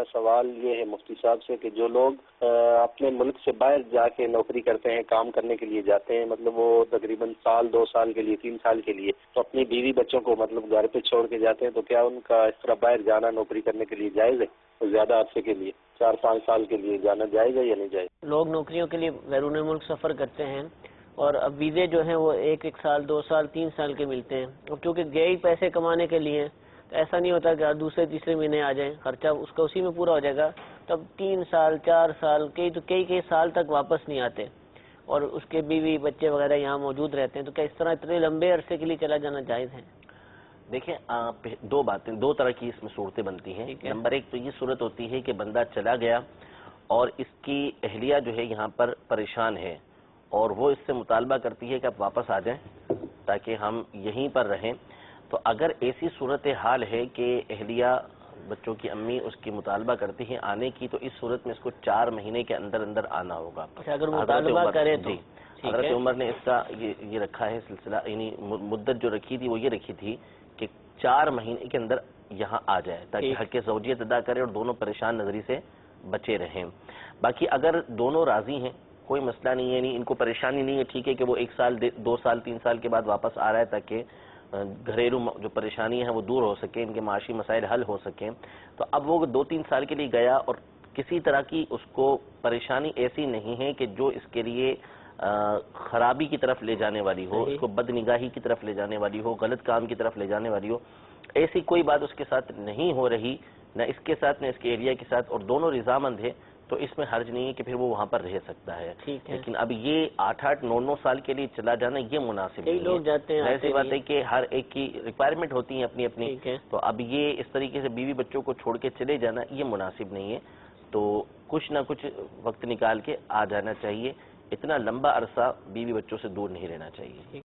میرا سوال یہ ہے مفتی صاحب سے کہ جو لوگ اپنے ملک سے باہر جا کے نوکری کرتے ہیں، کام کرنے کے لیے جاتے ہیں، مطلب وہ تقریباً سال 2 سال کے لیے 3 سال کے لیے، تو اپنی بیوی بچوں کو مطلب گھر پہ چھوڑ کے جاتے ہیں، تو کیا ان کا اس طرح باہر جانا نوکری کرنے کے لیے جائز ہے؟ تو زیادہ عرصے کے لیے 4-5 سال کے لیے جانا جائز ہے یا نہیں جائز؟ لوگ نوکریوں کے لیے بیرون ملک سفر کرتے ہیں اور اب ویزے جو ہیں وہ 1 سال 2 سال 3 سال کے ملتے ہیں. اب چونکہ گئے ہی پیسے کمانے کے لیے تو ایسا نہیں ہوتا کہ دوسرے تیسرے مہینے آ جائیں، خرچہ اس کا اسی میں پورا ہو جائے گا. تب 3 سال 4 سال کئی سال تک واپس نہیں آتے اور اس کے بیوی بچے وغیرہ یہاں موجود رہتے ہیں. تو کیا اس طرح اتنے لمبے عرصے کے لیے چلا جانا جائز ہے؟ دیکھیں دو طرح کی اس میں صورتیں بنتی ہیں. نمبر 1 تو یہ صورت ہوتی ہے کہ بندہ چلا گیا اور اس کی اہلیہ جو ہے یہاں پر پریشان ہے اور وہ اس سے مطالبہ کرتی ہے کہ آپ واپس آ جائیں تاکہ ہم یہیں پر رہیں. تو اگر ایسی صورتحال ہے کہ اہلیہ بچوں کی امی اس کی مطالبہ کرتی ہیں آنے کی، تو اس صورت میں اس کو 4 مہینے کے اندر اندر آنا ہوگا. اگر مطالبہ کرے تو حضرت عمر نے اس کا یہ رکھا ہے سلسلہ، یعنی مدت جو رکھی تھی وہ یہ رکھی تھی کہ 4 مہینے کے اندر یہاں آ جائے تاکہ حق زوجیت ادا کرے اور دونوں پریشان نظری سے بچے رہیں. باقی اگر دونوں راضی ہیں کوئی مسئلہ نہیں ہے، یعنی ان کو پریشانی نہیں ہے، ٹھیک ہے کہ وہ 1 سال 2 سال 3 سال کے بعد واپس آ رہا ہے تاکہ گھریلو جو پریشانی ہیں وہ دور ہو سکیں، ان کے معاشی مسائل حل ہو سکیں. تو اب وہ 2-3 سال کے لیے گیا اور کسی طرح کی اس کو پریشانی ایسی نہیں ہے کہ جو اس کے لیے خرابی کی طرف لے جانے والی ہو، اس کو بدنگاہی کی طرف لے جانے والی ہو، غلط کام کی طرف لے جانے والی ہو، ایسی کوئی بات اس کے ساتھ نہیں ہو رہی، نہ اس کے ساتھ نہ اس کے ایریا کے ساتھ، اور دونوں رضامند ہے، تو اس میں حرج نہیں ہے کہ پھر وہ وہاں پر رہ سکتا ہے. لیکن اب یہ 8-8 9-9 سال کے لیے چلا جانا یہ مناسب نہیں ہے. لوگ جاتے ہیں، ایسی بات ہے کہ ہر ایک کی ریکوائرمنٹ ہوتی ہیں اپنی اپنی، تو اب یہ اس طریقے سے بیوی بچوں کو چھوڑ کے چلے جانا یہ مناسب نہیں ہے. تو کچھ نہ کچھ وقت نکال کے آ جانا چاہیے. اتنا لمبا عرصہ بیوی بچوں سے دور نہیں رہنا چاہیے.